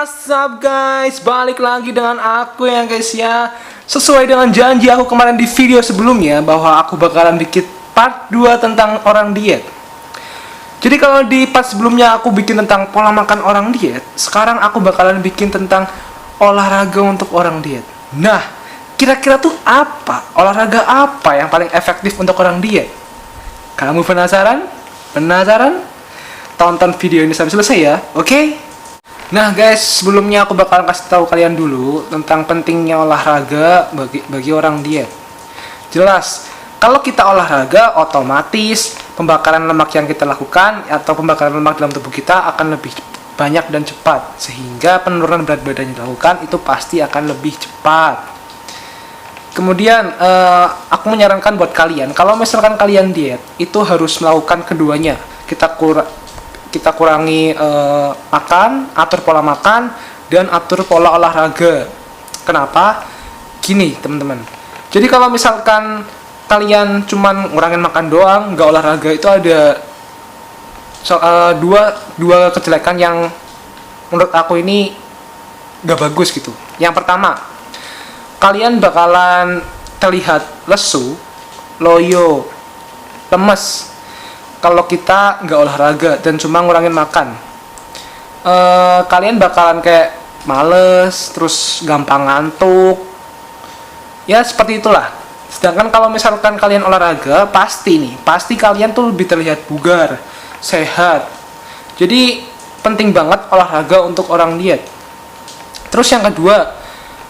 What's up guys, balik lagi dengan aku ya guys ya. Sesuai dengan janji aku kemarin di video sebelumnya, bahwa aku bakalan bikin part 2 tentang orang diet. Jadi kalau di part sebelumnya aku bikin tentang pola makan orang diet, sekarang aku bakalan bikin tentang olahraga untuk orang diet. Nah, kira-kira tuh apa? Olahraga apa yang paling efektif untuk orang diet? Kamu penasaran? Penasaran? Tonton video ini sampai selesai ya, oke? Nah guys, sebelumnya aku bakal kasih tahu kalian dulu tentang pentingnya olahraga bagi orang diet. Jelas, kalau kita olahraga, otomatis pembakaran lemak yang kita lakukan atau pembakaran lemak dalam tubuh kita akan lebih banyak dan cepat, sehingga penurunan berat badan yang dilakukan itu pasti akan lebih cepat. Kemudian aku menyarankan buat kalian, kalau misalkan kalian diet, itu harus melakukan keduanya. Kita kurangi makan, atur pola makan, dan atur pola olahraga. Kenapa? Gini teman-teman, jadi kalau misalkan kalian cuman ngurangin makan doang, nggak olahraga, itu ada dua kejelekan yang menurut aku ini nggak bagus gitu. Yang pertama, kalian bakalan terlihat lesu, loyo, lemes kalau kita nggak olahraga dan cuma ngurangin makan. Kalian bakalan kayak males, terus gampang ngantuk, ya seperti itulah. Sedangkan kalau misalkan kalian olahraga, pasti kalian tuh lebih terlihat bugar, sehat. Jadi penting banget olahraga untuk orang diet. Terus yang kedua,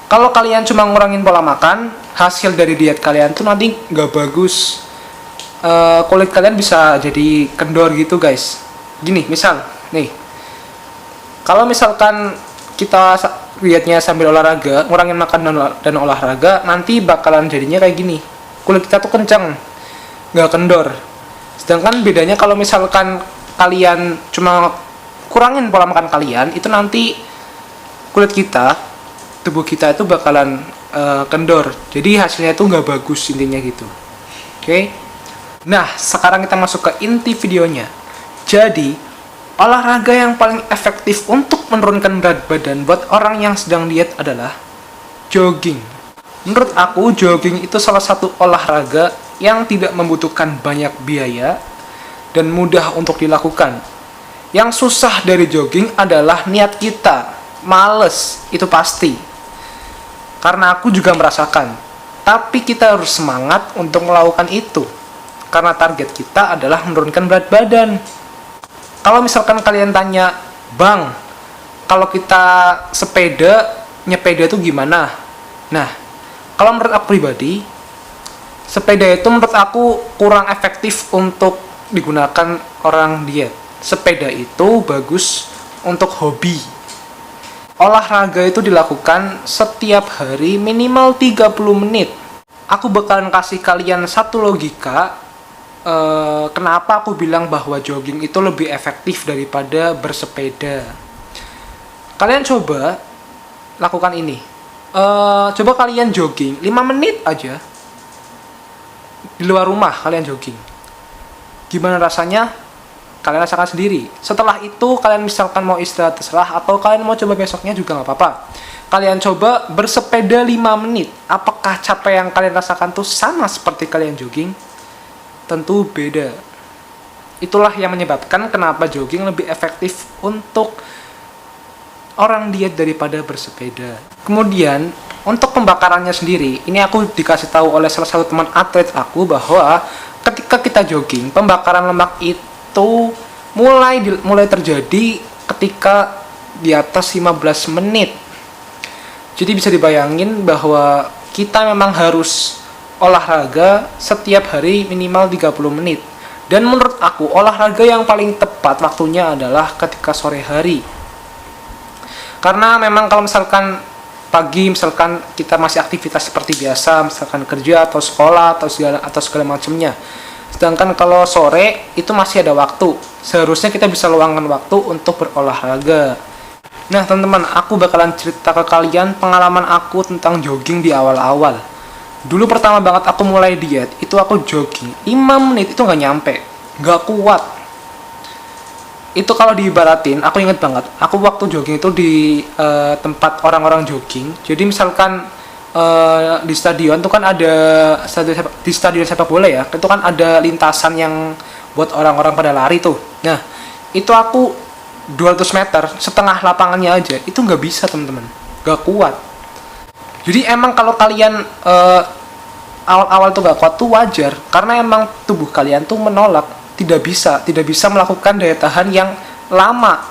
kalau kalian cuma ngurangin pola makan, hasil dari diet kalian tuh nanti nggak bagus. Kulit kalian bisa jadi kendor gitu guys. Gini, misal nih, kalau misalkan kita dietnya sambil olahraga, ngurangin makan dan olahraga, nanti bakalan jadinya kayak gini, kulit kita tuh kencang, nggak kendor. Sedangkan bedanya kalau misalkan kalian cuma kurangin pola makan kalian, itu nanti kulit kita, tubuh kita itu bakalan kendor. Jadi hasilnya itu nggak bagus intinya gitu. Oke? Nah, sekarang kita masuk ke inti videonya. Jadi, olahraga yang paling efektif untuk menurunkan berat badan buat orang yang sedang diet adalah jogging. Menurut aku, jogging itu salah satu olahraga yang tidak membutuhkan banyak biaya dan mudah untuk dilakukan. Yang susah dari jogging adalah niat kita. Males, itu pasti. Karena aku juga merasakan. Tapi kita harus semangat untuk melakukan itu. Karena target kita adalah menurunkan berat badan. Kalau misalkan kalian tanya, Bang, kalau kita nyepeda itu gimana? Nah, kalau menurut aku pribadi, sepeda itu menurut aku kurang efektif untuk digunakan orang diet. Sepeda itu bagus untuk hobi. Olahraga itu dilakukan setiap hari minimal 30 menit. Aku bakalan kasih kalian satu logika kenapa aku bilang bahwa jogging itu lebih efektif daripada bersepeda. Kalian coba lakukan ini. Coba kalian jogging 5 menit aja di luar rumah, kalian jogging. Gimana rasanya? Kalian rasakan sendiri. Setelah itu kalian misalkan mau istirahat, terserah, atau kalian mau coba besoknya juga nggak apa-apa. Kalian coba bersepeda 5 menit. Apakah capek yang kalian rasakan tuh sama seperti kalian jogging? Tentu beda. Itulah yang menyebabkan kenapa jogging lebih efektif untuk orang diet daripada bersepeda. Kemudian untuk pembakarannya sendiri, ini aku dikasih tahu oleh salah satu teman atlet aku bahwa ketika kita jogging, pembakaran lemak itu mulai terjadi ketika di atas 15 menit. Jadi bisa dibayangin bahwa kita memang harus olahraga setiap hari minimal 30 menit. Dan menurut aku, olahraga yang paling tepat waktunya adalah ketika sore hari. Karena memang kalau misalkan pagi, misalkan kita masih aktivitas seperti biasa, misalkan kerja atau sekolah atau segala macamnya. Sedangkan kalau sore itu masih ada waktu. Seharusnya kita bisa luangkan waktu untuk berolahraga. Nah teman-teman, aku bakalan cerita ke kalian pengalaman aku tentang jogging di awal-awal. Dulu pertama banget aku mulai diet, itu aku jogging 5 menit, itu nggak nyampe, nggak kuat. Itu kalau diibaratin, aku inget banget, aku waktu jogging itu di tempat orang-orang jogging. Jadi misalkan di stadion tuh kan ada di stadion sepak bola ya, itu kan ada lintasan yang buat orang-orang pada lari tuh. Nah, itu aku 200 meter, setengah lapangannya aja, itu nggak bisa teman-teman, nggak kuat. Jadi emang kalau kalian awal-awal tuh nggak kuat tuh wajar, karena emang tubuh kalian tuh menolak, tidak bisa melakukan daya tahan yang lama.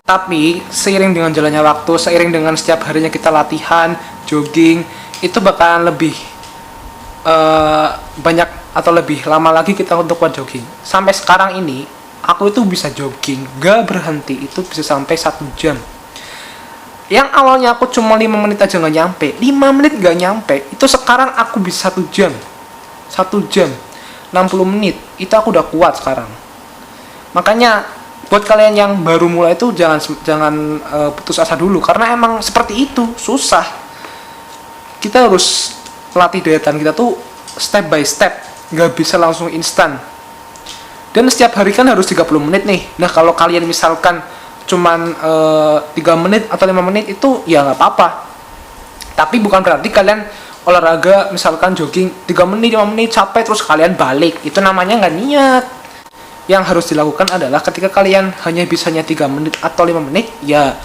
Tapi seiring dengan jalannya waktu, seiring dengan setiap harinya kita latihan jogging, itu bakalan lebih banyak atau lebih lama lagi kita untuk kuat jogging. Sampai sekarang ini aku itu bisa jogging gak berhenti, itu bisa sampai 1 jam. Yang awalnya aku cuma 5 menit aja gak nyampe, 5 menit gak nyampe, itu sekarang aku bisa 1 jam 60 menit, itu aku udah kuat sekarang. Makanya buat kalian yang baru mulai itu jangan putus asa dulu, karena emang seperti itu, susah. Kita harus latih daya tahan kita tuh step by step, gak bisa langsung instan. Dan setiap hari kan harus 30 menit nih. Nah kalau kalian misalkan cuman 3 menit atau 5 menit itu ya nggak apa-apa. Tapi bukan berarti kalian olahraga misalkan jogging 3 menit 5 menit capek terus kalian balik, itu namanya nggak niat. Yang harus dilakukan adalah ketika kalian hanya bisanya 3 menit atau 5 menit, ya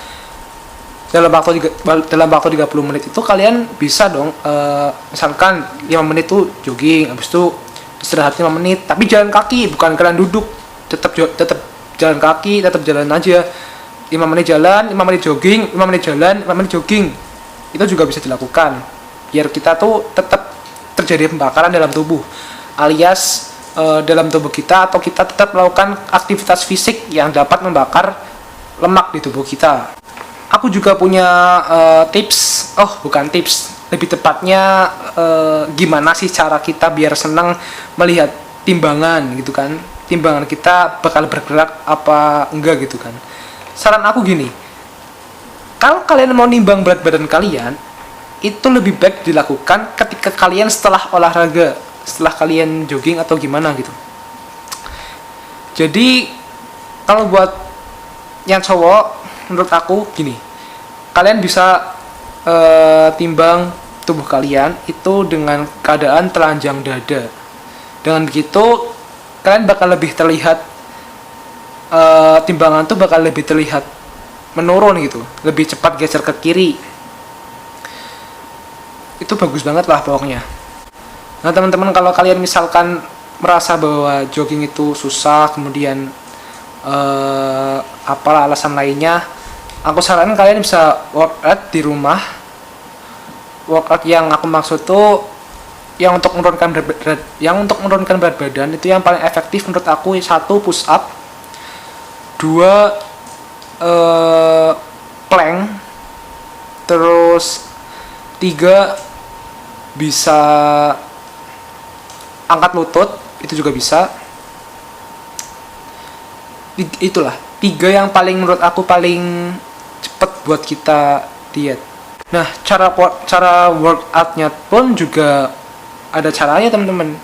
dalam waktu 30 menit itu kalian bisa dong misalkan 5 menit tuh jogging, habis itu istirahat 5 menit, tapi jalan kaki, bukan kalian duduk, tetap jalan kaki, tetap jalan aja. 5 menit jalan, 5 menit jogging, 5 menit jalan, 5 menit jogging. Itu juga bisa dilakukan. Biar kita tuh tetap terjadi pembakaran dalam tubuh. Alias dalam tubuh kita, atau kita tetap melakukan aktivitas fisik yang dapat membakar lemak di tubuh kita. Aku juga punya tips, bukan tips, lebih tepatnya gimana sih cara kita biar senang melihat timbangan gitu kan, timbangan kita bakal bergerak apa enggak gitu kan. Saran aku gini, kalau kalian mau nimbang berat badan kalian, itu lebih baik dilakukan ketika kalian setelah olahraga, setelah kalian jogging atau gimana gitu. Jadi kalau buat yang cowok, menurut aku gini, kalian bisa timbang tubuh kalian itu dengan keadaan telanjang dada. Dengan begitu kalian bakal lebih terlihat, timbangan tuh bakal lebih terlihat menurun gitu, lebih cepat geser ke kiri. Itu bagus banget lah pokoknya. Nah teman-teman, kalau kalian misalkan merasa bahwa jogging itu susah, kemudian apalah alasan lainnya, aku saranin kalian bisa workout di rumah. Workout yang aku maksud tuh yang untuk menurunkan berat badan itu yang paling efektif menurut aku, 1 push up, 2 plank, terus 3 bisa angkat lutut, itu juga bisa. Itulah 3 yang paling menurut aku paling cepet buat kita diet. Nah cara workoutnya pun juga ada caranya teman-teman.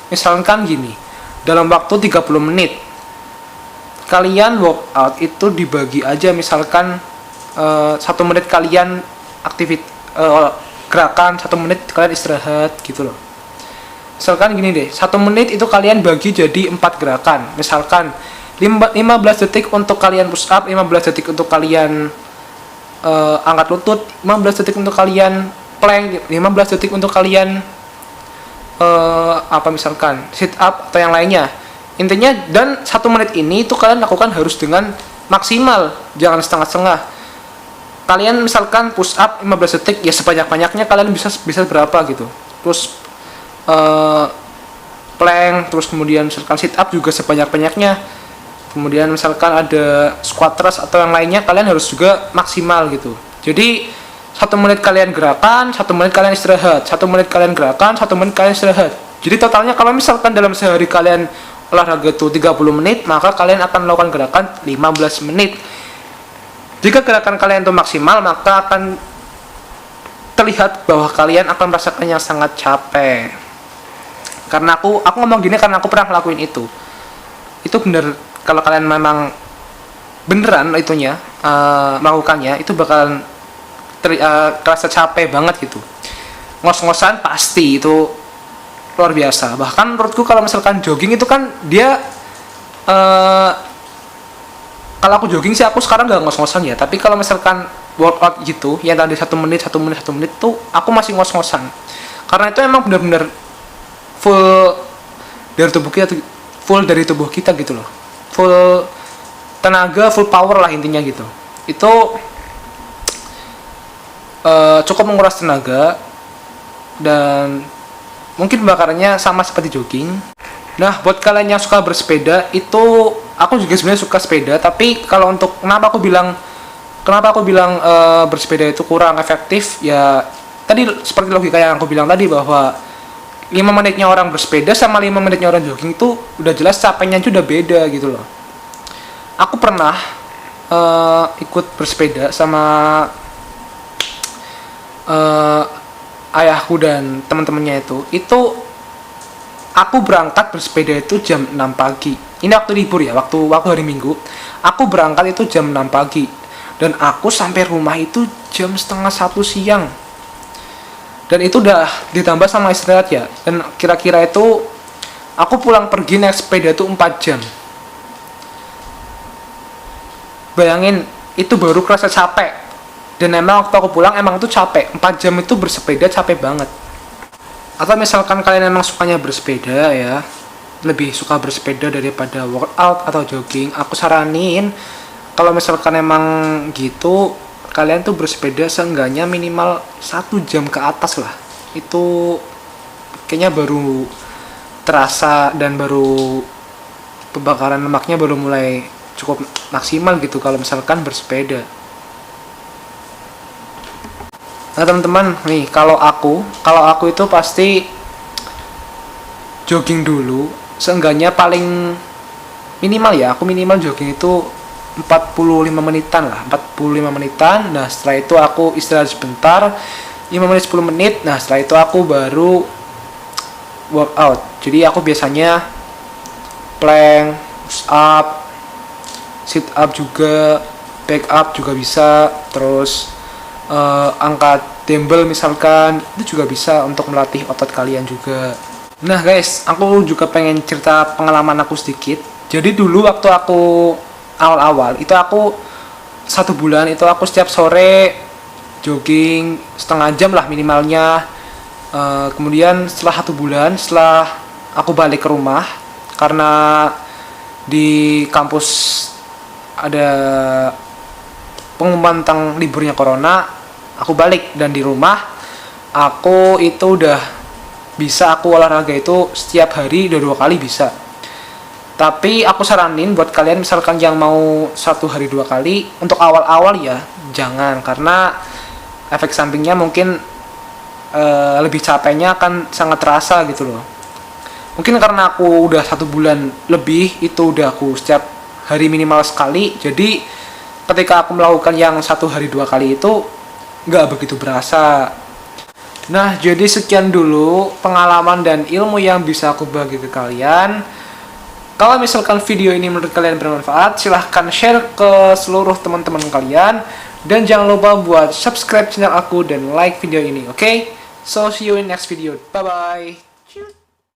Misalkan gini, dalam waktu 30 menit kalian workout itu dibagi aja, misalkan 1 menit kalian gerakan, 1 menit kalian istirahat gitu loh. Misalkan gini deh, 1 menit itu kalian bagi jadi 4 gerakan. Misalkan 15 detik untuk kalian push up, 15 detik untuk kalian angkat lutut, 15 detik untuk kalian plank, 15 detik untuk kalian misalkan sit up atau yang lainnya. Intinya, dan 1 menit ini itu kalian lakukan harus dengan maksimal, jangan setengah-setengah. Kalian misalkan push up 15 detik, ya sebanyak-banyaknya kalian bisa berapa gitu. Terus plank, terus kemudian misalkan sit up juga sebanyak-banyaknya. Kemudian misalkan ada squat thrust atau yang lainnya, kalian harus juga maksimal gitu. Jadi 1 menit kalian gerakan, 1 menit kalian istirahat, 1 menit kalian gerakan, 1 menit kalian istirahat. Jadi totalnya kalau misalkan dalam sehari kalian olahraga tuh 30 menit, maka kalian akan melakukan gerakan 15 menit. Jika gerakan kalian itu maksimal, maka akan terlihat bahwa kalian akan merasakannya sangat capek. Karena aku ngomong gini karena aku pernah ngelakuin itu. Itu bener, kalau kalian memang beneran itunya melakukannya itu bakalan terasa capek banget gitu. Ngos-ngosan pasti itu luar biasa. Bahkan menurutku kalau misalkan jogging itu kan dia kalau aku jogging sih aku sekarang nggak ngos-ngosan ya, tapi kalau misalkan workout gitu yang tadi 1 menit tuh aku masih ngos-ngosan karena itu emang benar-benar full dari tubuh kita gitu loh, full tenaga, full power lah intinya gitu. Itu cukup menguras tenaga dan mungkin bakarannya sama seperti jogging. Nah, buat kalian yang suka bersepeda, itu aku juga sebenarnya suka sepeda, tapi kalau untuk kenapa aku bilang bersepeda itu kurang efektif, ya tadi seperti logika yang aku bilang tadi bahwa 5 menitnya orang bersepeda sama 5 menitnya orang jogging itu udah jelas capeknya itu udah beda gitu loh. Aku pernah ikut bersepeda sama ayahku dan teman-temannya itu aku berangkat bersepeda itu jam 6 pagi. Ini waktu libur ya, waktu hari Minggu. Aku berangkat itu jam 6 pagi. Dan aku sampai rumah itu jam setengah 1 siang. Dan itu udah ditambah sama istirahat ya. Dan kira-kira itu aku pulang pergi naik sepeda itu 4 jam. Bayangin, itu baru kerasa capek. Dan emang waktu aku pulang emang itu capek. 4 jam itu bersepeda capek banget. Atau misalkan kalian emang sukanya bersepeda ya, lebih suka bersepeda daripada workout atau jogging, aku saranin kalau misalkan emang gitu, kalian tuh bersepeda seenggaknya minimal 1 jam ke atas lah. Itu kayaknya baru terasa dan baru pembakaran lemaknya baru mulai cukup maksimal gitu kalau misalkan bersepeda. Nah teman-teman, nih kalau aku itu pasti jogging dulu, seenggaknya paling minimal ya, aku minimal jogging itu 45 menitan lah, 45 menitan. Nah setelah itu aku istirahat sebentar, 5 menit 10 menit. Nah setelah itu aku baru workout. Jadi aku biasanya plank, push up, sit up juga, back up juga bisa, terus angkat dumbbell misalkan, itu juga bisa untuk melatih otot kalian juga. Nah guys, aku juga pengen cerita pengalaman aku sedikit. Jadi dulu waktu aku awal-awal itu aku 1 bulan itu aku setiap sore jogging setengah jam lah minimalnya. Kemudian setelah 1 bulan, setelah aku balik ke rumah karena di kampus ada pengumuman tentang liburnya corona, aku balik dan di rumah aku itu udah bisa aku olahraga itu setiap hari udah 2 kali bisa. Tapi aku saranin buat kalian misalkan yang mau 1 hari 2 kali untuk awal-awal ya jangan, karena efek sampingnya mungkin lebih capeknya akan sangat terasa gitu loh. Mungkin karena aku udah 1 bulan lebih itu udah aku setiap hari minimal sekali, jadi ketika aku melakukan yang 1 hari 2 kali itu nggak begitu berasa. Nah jadi sekian dulu pengalaman dan ilmu yang bisa aku bagi ke kalian. Kalau misalkan video ini menurut kalian bermanfaat, silahkan share ke seluruh teman-teman kalian. Dan jangan lupa buat subscribe channel aku dan like video ini, oke? So see you in next video, bye bye.